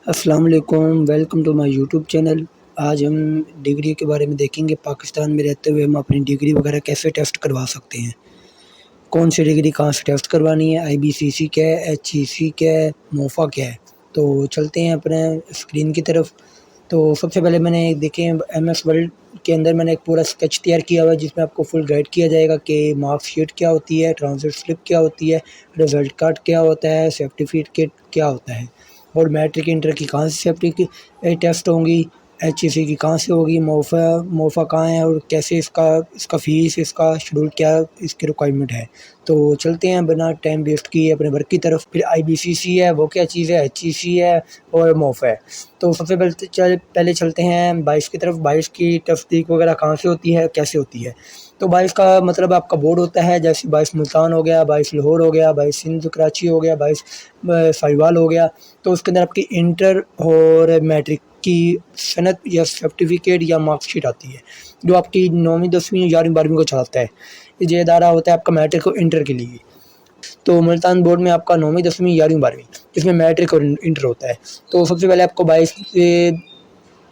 السلام علیکم، welcome to my YouTube channel. آج ہم ڈگری کے بارے میں دیکھیں گے۔ پاکستان میں رہتے ہوئے ہم اپنی ڈگری وغیرہ کیسے ٹیسٹ کروا سکتے ہیں، کون سی ڈگری کہاں سے ٹیسٹ کروانی ہے، IBCC کیا ہے، HEC کیا ہے، موفا کیا ہے۔ تو چلتے ہیں اپنے اسکرین کی طرف۔ تو سب سے پہلے میں نے دیکھیں MS ورلڈ کے اندر میں نے ایک پورا اسکیچ تیار کیا ہوا ہے، جس میں آپ کو فل گائیڈ کیا جائے گا کہ مارک شیٹ کیا ہوتی ہے، ٹرانزٹ سلپ کیا ہوتی ہے، رزلٹ کارڈ کیا ہوتا ہے، سرٹیفکیٹ کیا ہوتا ہے، اور میٹرک انٹر کی کہاں سے سیفٹی ٹیسٹ ہوں گی، HEC کی کہاں سے ہوگی، موفا کہاں ہے، اور کیسے اس کا فیس، اس کا شیڈول کیا اس کی ریکوائرمنٹ ہے۔ تو چلتے ہیں بنا ٹائم ویسٹ کیے اپنے ورک کی طرف۔ پھر IBCC ہے وہ کیا چیز ہے، HEC ہے اور موفا ہے۔ تو سب سے پہلے چلتے ہیں 22 کی طرف۔ 22 کی تصدیق وغیرہ کہاں سے ہوتی ہے، کیسے ہوتی ہے۔ تو 22 کا مطلب آپ کا بورڈ ہوتا ہے، جیسے 22 ملتان ہو گیا، 22 لاہور ہو گیا، 22 سندھ کراچی ہو گیا، 22 ساہیوال ہو گیا۔ تو اس کے اندر آپ کی انٹر اور میٹرک کی صنعت یا سرٹیفکیٹ یا مارک شیٹ آتی ہے، جو آپ کی 9ویں 10ویں 11ویں 12ویں کو چلاتا ہے۔ یہ ادارہ ہوتا ہے آپ کا میٹرک اور انٹر کے لیے۔ تو ملتان بورڈ میں آپ کا 9ویں 10ویں 11ویں 12ویں، جس میں میٹرک اور انٹر ہوتا ہے۔ تو سب سے پہلے آپ کو 22 سے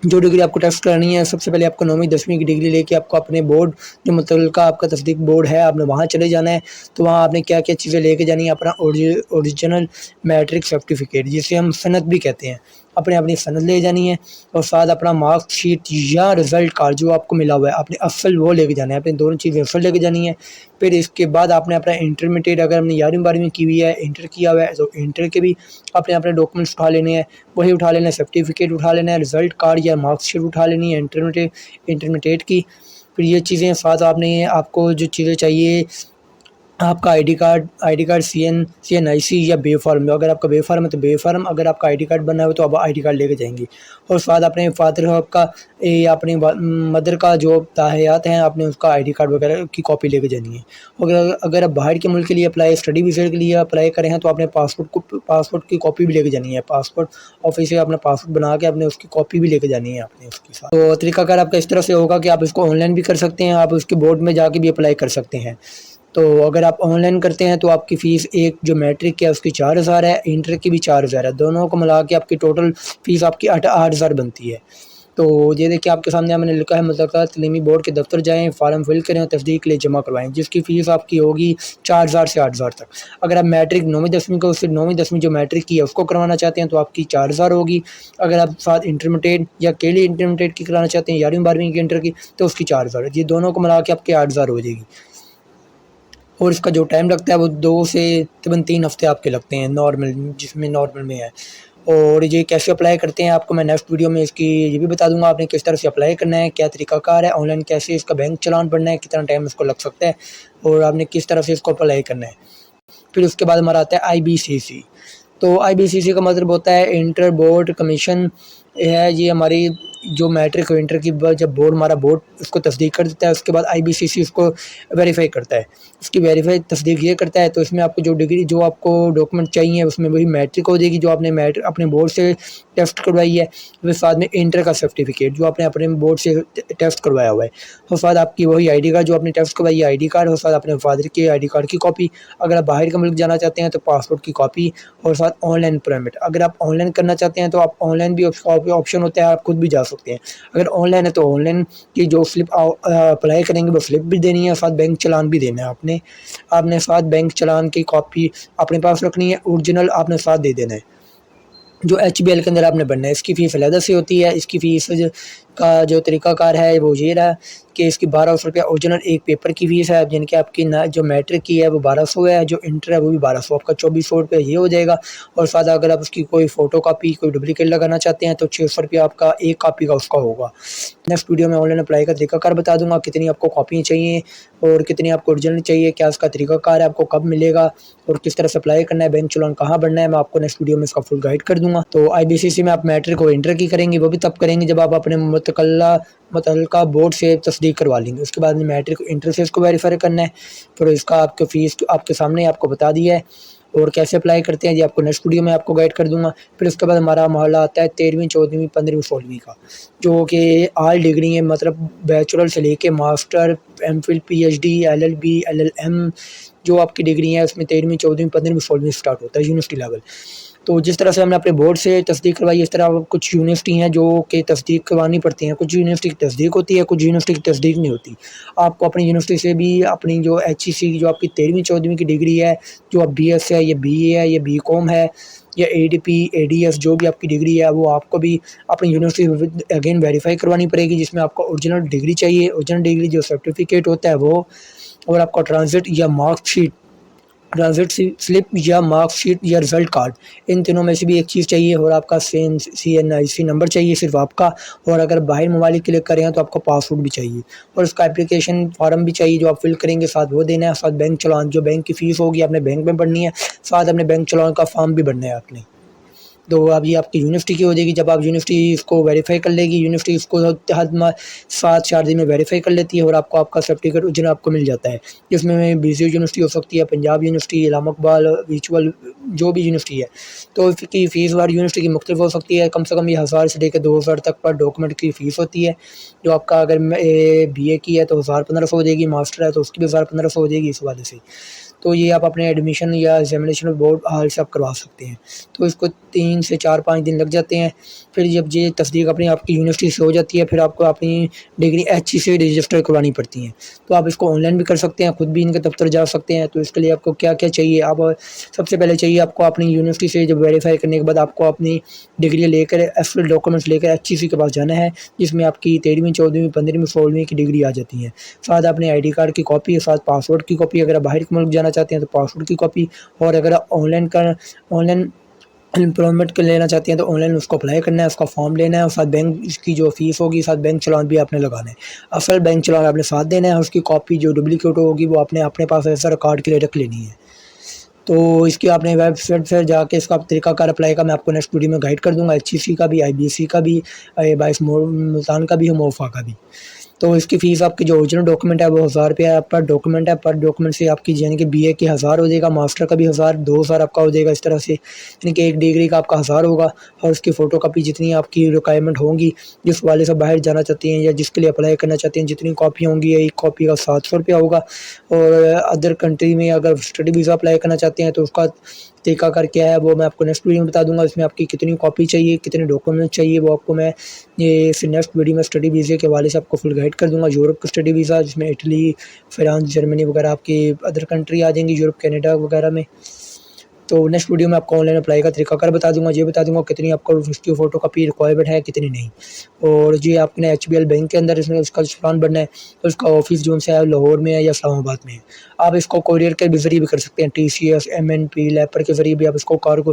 جو ڈگری آپ کو ٹیسٹ کرانی ہے، سب سے پہلے آپ کو 9ویں 10ویں کی ڈگری لے کے آپ کو اپنے بورڈ جو متعلقہ آپ کا تصدیق بورڈ ہے، آپ نے وہاں چلے جانا ہے۔ تو وہاں آپ نے کیا کیا چیزیں لے کے جانی ہے، اپنا اوریجنل میٹرک سرٹیفکیٹ جسے ہم سند بھی کہتے ہیں، اپنی سند لے جانی ہے، اور ساتھ اپنا مارک شیٹ یا رزلٹ کارڈ جو آپ کو ملا ہوا ہے اپنے اصل وہ لے کے جانا ہے، اپنی دونوں چیزیں اصل لے کے جانی ہے۔ پھر اس کے بعد آپ نے اپنا انٹرمیڈیٹ، اگر ہم نے 11ویں 12ویں کی ہوئی ہے، انٹر کیا ہوا ہے، تو انٹر کے بھی اپنے ڈاکومنٹس اٹھا لینے ہیں، وہی اٹھا لینا ہے، سرٹیفکیٹ اٹھا لینا ہے، رزلٹ کارڈ یا مارک شیٹ اٹھا لینی ہے انٹرمیڈیٹ کی۔ پھر یہ چیزیں ساتھ آپ کو جو چیزیں چاہیے، آپ کا آئی ڈی کارڈ CNIC یا بے فارم، اگر آپ کا بے فارم ہے تو بے فارم، اگر آپ کا آئی ڈی کارڈ بنا ہے تو آپ آئی ڈی کارڈ لے کے جائیں گے، اور ساتھ اپنے فادر صاحب کا یا اپنی مدر کا جو تاحیات ہیں، آپ نے اس کا آئی ڈی کارڈ وغیرہ کی کاپی لے کے جانی ہے۔ اگر آپ باہر کے ملک کے لیے اسٹڈی ویزا کے لیے اپلائی کریں ہیں تو آپ نے پاسپورٹ کی کاپی بھی لے کے جانی ہے، پاسپورٹ آفس سے اپنا پاسپورٹ بنا کے اپنے اس کی کاپی بھی لے کے جانی ہے آپ نے اس کے ساتھ۔ تو طریقہ کار آپ کا اس طرح سے ہوگا کہ آپ اس کو آن لائن بھی کر سکتے ہیں، آپ اس کے بورڈ میں جا کے بھی اپلائی کر سکتے ہیں۔ تو اگر آپ آن لائن کرتے ہیں تو آپ کی فیس ایک جو میٹرک ہے اس کی 4000 ہے، انٹر کی بھی 4000 ہے، دونوں کو ملا کے آپ کی ٹوٹل فیس آپ کی 8000 بنتی ہے۔ تو یہ دیکھیں آپ کے سامنے میں نے لکھا ہے، متعلقہ تعلیمی بورڈ کے دفتر جائیں، فارم فل کریں اور تصدیق لے جمع کروائیں، جس کی فیس آپ کی ہوگی 4000 سے 8000 تک۔ اگر آپ میٹرک 9ویں 10ویں کو، صرف 9ویں 10ویں جو میٹرک کی ہے اس کو کروانا چاہتے ہیں تو آپ کی 4000 ہوگی۔ اگر آپ ساتھ انٹرمیڈیٹ یا کیلی انٹرمیڈیٹ کی کرانا چاہتے ہیں، 11ویں 12ویں کی انٹر کی، تو اس کی 4000 ہے۔ یہ دونوں کو ملا کے آپ کے 8000 ہو جائے گی، اور اس کا جو ٹائم لگتا ہے وہ 2 سے تقریباً 3 ہفتے آپ کے لگتے ہیں نارمل، جس میں نارمل میں ہے۔ اور یہ کیسے اپلائی کرتے ہیں آپ کو میں نیکسٹ ویڈیو میں اس کی یہ بھی بتا دوں گا، آپ نے کس طرح سے اپلائی کرنا ہے، کیا طریقہ کار ہے، آن لائن کیسے اس کا بینک چلان بننا ہے، کتنا ٹائم اس کو لگ سکتا ہے، اور آپ نے کس طرح سے اس کو اپلائی کرنا ہے۔ پھر اس کے بعد ہمارا آتا ہے IBCC۔ تو IBCC کا مطلب ہوتا ہے انٹر بورڈ کمیشن ہے۔ یہ ہماری جو میٹرک اور انٹر کی جب ہمارا بورڈ اس کو تصدیق کر دیتا ہے، اس کے بعد IBCC اس کو ویریفائی کرتا ہے، اس کی ویریفائی تصدیق یہ کرتا ہے۔ تو اس میں آپ کو جو ڈگری، جو آپ کو ڈاکومنٹ چاہیے، اس میں وہی میٹرک ہو جائے گی جو آپ نے اپنے بورڈ سے ٹیسٹ کروائی ہے، پھر ساتھ میں انٹر کا سرٹیفکیٹ جو آپ نے اپنے بورڈ سے ٹیسٹ کروایا ہوا ہے، اور ساتھ آپ کی وہی آئی ڈی کارڈ جو آپ نے ٹیسٹ کروائی ہے، ID کارڈ، اور ساتھ اپنے فادر کے ID کارڈ کی کاپی۔ اگر آپ باہر کے ملک جانا چاہتے ہیں تو پاسپورٹ کی کاپی، اور ساتھ آن لائن پرمٹ۔ اگر آپ آن لائن کرنا چاہتے ہیں تو آپ آن لائن بھی آپشن ہوتا ہے، آپ خود بھی جا سکتے ہیں۔ اگر آن لائن ہے تو آن لائن کی جو سلپ اپلائی کریں گے وہ سلپ بھی دینی ہے، ساتھ بینک چلان بھی دینا ہے آپ نے ساتھ بینک چلان کی کاپی اپنے پاس رکھنی ہے، اوریجنل آپ نے ساتھ دے دینا ہے۔ جو HBL کے اندر آپ نے بننا ہے، اس کی فیس علیحدہ سے ہوتی ہے۔ اس کی فیس کا جو طریقہ کار ہے وہ یہ رہا کہ اس کی 1200 روپیہ اوریجنل ایک پیپر کی فیس ہے، جن کی آپ کی جو میٹرک کی ہے وہ 1200 ہے، جو انٹر ہے وہ بھی 1200، آپ کا 2400 روپیہ یہ ہو جائے گا۔ اور ساتھ اگر آپ اس کی کوئی فوٹو کاپی، کوئی ڈپلیکیٹ لگانا چاہتے ہیں تو 600 روپیہ آپ کا ایک کاپی کا اس کا ہوگا۔ نیکسٹ ویڈیو میں آن لائن اپلائی کا طریقہ کار بتا دوں گا، کتنی آپ کو کاپیاں چاہیے اور کتنی آپ کو اوریجنل چاہیے، کیا اس کا طریقہ کار ہے، آپ کو کب ملے گا، اور کس طرح سے اپلائی کرنا ہے، بینک چلان کہاں بننا ہے، میں آپ کو نیکسٹ ویڈیو میں اس کا فل گائیڈ کر دوں گا۔ تو IBCC میں آپ میٹرک اور انٹر کی کریں گے، وہ بھی تب کریں گے جب آپ اپنے متعلقہ بورڈ سے تصدیق کروا لیں گے۔ اس کے بعد میں میٹرک انٹر سے اس کو ویریفائی کرنا ہے، پھر اس کا آپ کو فیس آپ کے سامنے آپ کو بتا دیا ہے، اور کیسے اپلائی کرتے ہیں یہ آپ کو نیکسٹ ویڈیو میں آپ کو گائیڈ کر دوں گا۔ پھر اس کے بعد ہمارا محلہ آتا ہے 13ویں 14ویں 15ویں 16ویں کا، جو کہ آل ڈگری ہے، مطلب بیچلر سے لے کے master, MPhil PhD LLB LLM جو آپ کی ڈگری ہیں، اس میں 13ویں 14ویں 15ویں 16ویں اسٹارٹ ہوتا ہے یونیورسٹی لیول۔ تو جس طرح سے ہم نے اپنے بورڈ سے تصدیق کروائی، اس طرح کچھ یونیورسٹی ہیں جو کہ تصدیق کروانی پڑتی ہیں. کچھ یونیورسٹی کی تصدیق ہوتی ہے، کچھ یونیورسٹی کی تصدیق نہیں ہوتی. آپ کو اپنی یونیورسٹی سے بھی اپنی جو HEC جو آپ کی 13ویں 14ویں کی ڈگری ہے، جو آپ BS ہے یا BA ہے یا BCom ہے یا ADP ADS جو بھی آپ کی ڈگری ہے، وہ آپ کو بھی اپنی یونیورسٹی اگین ویریفائی کروانی پڑے گی، جس میں آپ کو اوریجنل ڈگری چاہیے، اوریجنل ڈگری جو سرٹیفکیٹ ہوتا ہے وہ، اور آپ کا ٹرانزٹ یا مارک شیٹ، ٹرانزٹ سلپ یا مارک شیٹ یا رزلٹ کارڈ، ان تینوں میں سے بھی ایک چیز چاہیے، اور آپ کا CNIC نمبر چاہیے صرف آپ کا. اور اگر باہر ممالک کے لیے کریں ہیں تو آپ کو پاسپورٹ بھی چاہیے، اور اس کا اپلیکیشن فارم بھی چاہیے جو آپ فل کریں گے، ساتھ وہ دینا ہے، ساتھ بینک چلان جو بینک کی فیس ہوگی آپ نے بینک میں بھرنی ہے، ساتھ اپنے بینک چلان کا فارم بھی بھرنا ہے آپ نے. تو اب یہ آپ کی یونیورسٹی کی ہو جائے گی. جب آپ یونیورسٹی اس کو ویریفائی کر لے گی، یونیورسٹی اس کو ہر 7-4 دن میں ویریفائی کر لیتی ہے، اور آپ کو آپ کا سرٹیفکیٹ اوریجنل آپ کو مل جاتا ہے، جس میں BC یونیورسٹی ہو سکتی ہے، پنجاب یونیورسٹی، علامہ اقبال، ویچول، جو بھی یونیورسٹی ہے. تو اس کی فیس وار یونیورسٹی کی مختلف ہو سکتی ہے. کم سے کم یہ 1000 سے لے کے 2000 تک پر ڈاکومنٹ کی فیس ہوتی ہے. جو آپ کا اگر BA کی ہے تو 1500 ہو جائے گی، ماسٹر ہے تو اس کی بھی 1500 ہو جائے گی اس حوالے سے. تو یہ آپ اپنے ایڈمیشن یا ایگزامینیشن بورڈ حال سے آپ کروا سکتے ہیں. تو اس کو 3 سے 4-5 دن لگ جاتے ہیں. پھر جب یہ تصدیق اپنی آپ کی یونیورسٹی سے ہو جاتی ہے، پھر آپ کو اپنی ڈگری HE سے رجسٹر کروانی پڑتی ہیں. تو آپ اس کو آن لائن بھی کر سکتے ہیں، خود بھی ان کے دفتر جا سکتے ہیں. تو اس کے لیے آپ کو کیا کیا چاہیے، آپ سب سے پہلے چاہیے آپ کو اپنی یونیورسٹی سے جب ویریفائی کرنے کے بعد آپ کو اپنی ڈگری لے کر ایکچوئل ڈاکومنٹس لے کر HEC کے پاس جانا ہے، جس میں آپ کی 13ویں 14ویں 15ویں 16ویں کی ڈگری آ جاتی ہیں. ساتھ اپنے ID کارڈ کی کاپی، ساتھ پاسپورٹ کی کاپی، اگر آپ باہر کے ملک جانا چاہتے ہیں تو پاسپورٹ کی کاپی، اور اگر آپ آن لائن امپلائمنٹ لینا چاہتے ہیں تو آن لائن اس کو اپلائی کرنا ہے، اس کا فارم لینا ہے، اور ساتھ بینک کی جو فیس ہوگی، ساتھ بینک چلان بھی آپ نے لگانا ہے. اصل بینک چلان آپ نے ساتھ دینا ہے، اس کی کاپی جو ڈپلیکیٹ ہوگی وہ آپ نے اپنے پاس ایسا ریکارڈ کے لیے رکھ لینی ہے. تو اس کی آپ نے ویب سائٹ سے جا کے اس کا طریقہ کار اپلائی کا میں آپ کو نیکسٹ ویڈیو میں گائڈ کر دوں گا، HEC کا بھی، IBC کا بھی، باعث ملتان کا بھی، موفا کا بھی. تو اس کی فیس آپ کی جو اوریجنل ڈاکومنٹ ہے وہ 1000 روپیہ پر ڈاکومنٹ ہے. پر ڈاکومنٹ سے آپ کی یعنی کہ BA کی 1000 ہو جائے گا، ماسٹر کا بھی 1000، 2000 آپ کا ہو جائے گا. اس طرح سے یعنی کہ ایک ڈگری کا آپ کا 1000 ہوگا، اور اس کی فوٹو کاپی جتنی آپ کی ریکوائرمنٹ ہوں گی، جس والے سے باہر جانا چاہتے ہیں یا جس کے لیے اپلائی کرنا چاہتے ہیں، جتنی کاپی ہوں گی، ایک کاپی کا 700 روپیہ ہوگا. اور ادر کنٹری میں اگر اسٹڈی ویزا اپلائی کرنا چاہتے ہیں تو اس کا طریقہ کار کیا ہے وہ میں آپ کو نیکسٹ ویڈیو میں بتا دوں گا. اس میں آپ کی کتنی کاپی چاہیے، کتنے ڈاکومنٹ چاہیے، وہ آپ کو میں یہ پھر نیکسٹ ویڈیو میں اسٹڈی ویزے کے حوالے سے آپ کو فل گائڈ کر دوں گا. یورپ کا اسٹڈی ویزا جس میں اٹلی، فرانس، جرمنی وغیرہ آپ کی ادر کنٹری آ جائیں گی، یورپ، کینیڈا وغیرہ میں. تو نیکسٹ ویڈیو میں آپ کو آن لائن اپلائی کا طریقہ کار بتا دوں گا. یہ بتا دوں گا کتنی آپ کو اس کی فوٹو کاپی ریکوائرمنٹ ہے، کتنی نہیں. اور یہ آپ نے HBL بینک کے اندر اس کا چلان بننا ہے. تو اس کا آفس جو ہے لاہور میں ہے یا اسلام آباد میں ہے. آپ اس کو کوریئر کے ذریعے بھی کر سکتے ہیں، TCS، MNP، لیپر کے ذریعے بھی آپ اس کو کارگو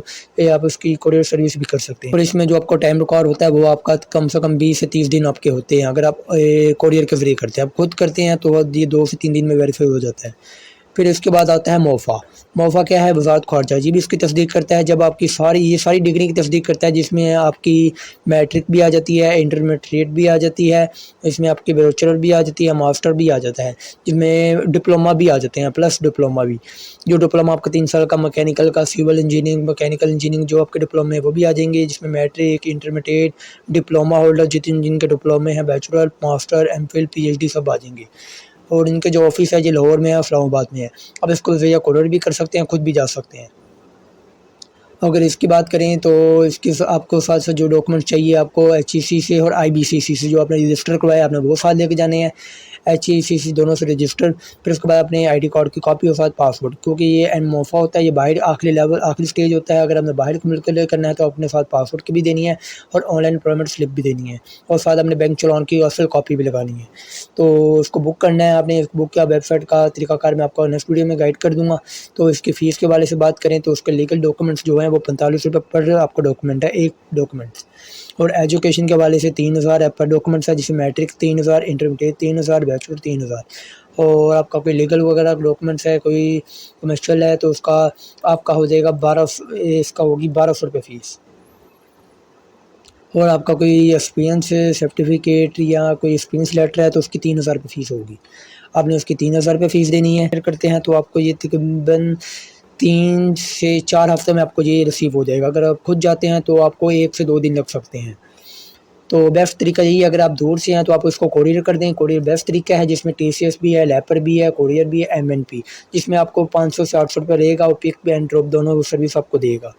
آپ اس کی کوریئر سروس بھی کر سکتے ہیں. اور اس میں جو آپ کو ٹائم ریکارڈ ہوتا ہے وہ آپ کا کم سے کم 20 سے 30 دن آپ کے ہوتے ہیں. اگر آپ کوریئر کے ذریعے کرتے ہیں، آپ خود کرتے ہیں تو یہ 2 سے 3 دن میں ویریفائی ہو جاتا ہے. پھر اس کے بعد آتا ہے موفا. موفا کیا ہے؟ وزارت خارجہ. یہ بھی اس کی تصدیق کرتا ہے. جب آپ کی یہ ساری ڈگری کی تصدیق کرتا ہے، جس میں آپ کی میٹرک بھی آ جاتی ہے، انٹرمیڈیٹ بھی آ جاتی ہے، اس میں آپ کی بیچلر بھی آ جاتی ہے، ماسٹر بھی آ جاتا ہے، جس میں ڈپلوما بھی آ جاتے ہیں، پلس ڈپلوما بھی. جو ڈپلوما آپ کا 3 سال کا میکینیکل کا، سول انجینئرنگ، میکینیکل انجینئرنگ جو آپ کے ڈپلومے ہیں وہ بھی آ جائیں گے، جس میں میٹرک، انٹرمیڈیٹ، ڈپلوما ہولڈر جن کے ڈپلومے ہیں، بیچلر، ماسٹر، MPhil، PhD سب آ جائیں گے. اور ان کے جو آفس ہے یہ لاہور میں ہے، اسلام آباد میں ہے. اب اس کو یا کوریئر بھی کر سکتے ہیں، خود بھی جا سکتے ہیں. اگر اس کی بات کریں تو اس کے آپ کو ساتھ ساتھ جو ڈاکومنٹ چاہیے آپ کو HEC سے اور IBCC سے جو آپ نے رجسٹر کروایا آپ نے وہ ساتھ لے کے جانے ہیں. HEC دونوں سے رجسٹر. پھر اس کے بعد اپنے ID کارڈ کی کاپی اور ساتھ پاسپورٹ، کیونکہ یہ موفا ہوتا ہے، یہ باہر آخری لیول آخری سٹیج ہوتا ہے. اگر ہم نے باہر کے ملک کے لیے کرنا ہے تو اپنے ساتھ پاسپورٹ کی بھی دینی ہے، اور آن لائن امپلائمنٹ سلپ بھی دینی ہے، اور ساتھ اپنے بینک چلان کی اصل کاپی بھی لگانی ہے. تو اس کو بک کرنا ہے آپ نے. اس بک کیا ویب سائٹ کا طریقہ کار میں آپ کو نیکسٹ ویڈیو میں گائڈ کر دوں گا. تو اس کی فیس کے حوالے سے بات کریں تو اس کے لیگل ڈاکومنٹس جو ہیں وہ 45 روپے پر آپ کا ڈاکومنٹ ہے، ایک ڈاکومنٹ. اور ایجوکیشن کے حوالے سے 3000 پر ڈاکومنٹس ہے، جس میں میٹرک 3000، انٹرمیڈیٹ 3000، بیچلر 3000. اور آپ کا کوئی لیگل وغیرہ ڈاکومنٹس ہے، کوئی کمرشل ہے تو اس کا آپ کا ہو جائے گا 1200 روپے فیس. اور آپ کا کوئی ایکسپیرینس سرٹیفکیٹ یا کوئی ایکسپیرینس لیٹر ہے تو اس کی 3000 روپے فیس ہوگی. آپ نے اس کی 3000 روپے فیس دینی ہے. کرتے ہیں تو آپ کو یہ تقریباً 3 سے 4 ہفتے میں آپ کو یہ ریسیو ہو جائے گا. اگر آپ خود جاتے ہیں تو آپ کو 1 سے 2 دن لگ سکتے ہیں. تو بیسٹ طریقہ یہی ہے، اگر آپ دور سے ہیں تو آپ اس کو کوریئر کر دیں. کوریئر بیسٹ طریقہ ہے، جس میں TCS بھی ہے، لیپر بھی ہے، کوریئر بھی ہے، MNP، جس میں آپ کو 500 سے 800 روپے رہے گا، اور پک اینڈ ڈراپ دونوں سروس آپ کو دے گا.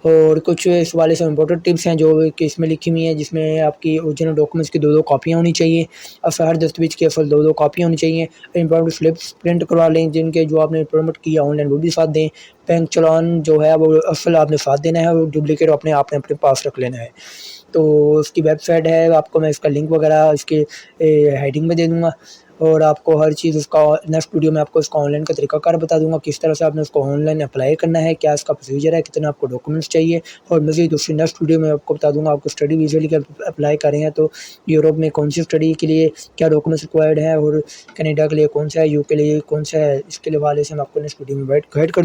اور کچھ اس والے سے امپورٹنٹ ٹپس ہیں جو کہ اس میں لکھی ہوئی ہیں، جس میں آپ کی اوریجنل ڈاکومنٹس کی 2 کاپیاں ہونی چاہیے، اور ہر دستاویز کی اصل 2 کاپیاں ہونی چاہیے، امپورٹنٹ سلپس پرنٹ کروا لیں جن کے جو آپ نے پرمٹ کیا آن لائن وہ بھی ساتھ دیں، بینک چلان جو ہے وہ اصل آپ نے ساتھ دینا ہے، اور ڈپلیکیٹ آپ نے اپنے پاس رکھ لینا ہے۔ تو اس کی ویب سائٹ ہے، آپ کو میں اس کا لنک وغیرہ اس کے ہیڈنگ میں دے دوں گا، اور آپ کو ہر چیز اس کا نیکسٹ ویڈیو میں آپ کو اس کا آن لائن کا طریقہ کار بتا دوں گا، کس طرح سے آپ نے اس کو آن لائن اپلائی کرنا ہے، کیا اس کا پروسیجر ہے، کتنا آپ کو ڈاکومنٹس چاہیے، اور مزید دوسری نیکسٹ ویڈیو میں آپ کو بتا دوں گا آپ کو اسٹڈی ویزا کے اپلائی کریں ہیں تو یوروپ میں کون سی اسٹڈی کے لیے کیا ڈاکومنٹس ریکوائرڈ ہے، اور کینیڈا کے لیے کون سا ہے، یو کے لیے کون سا ہے، اس کے حوالے سے میں آپ کو نیکسٹ ویڈیو میں گائڈ کر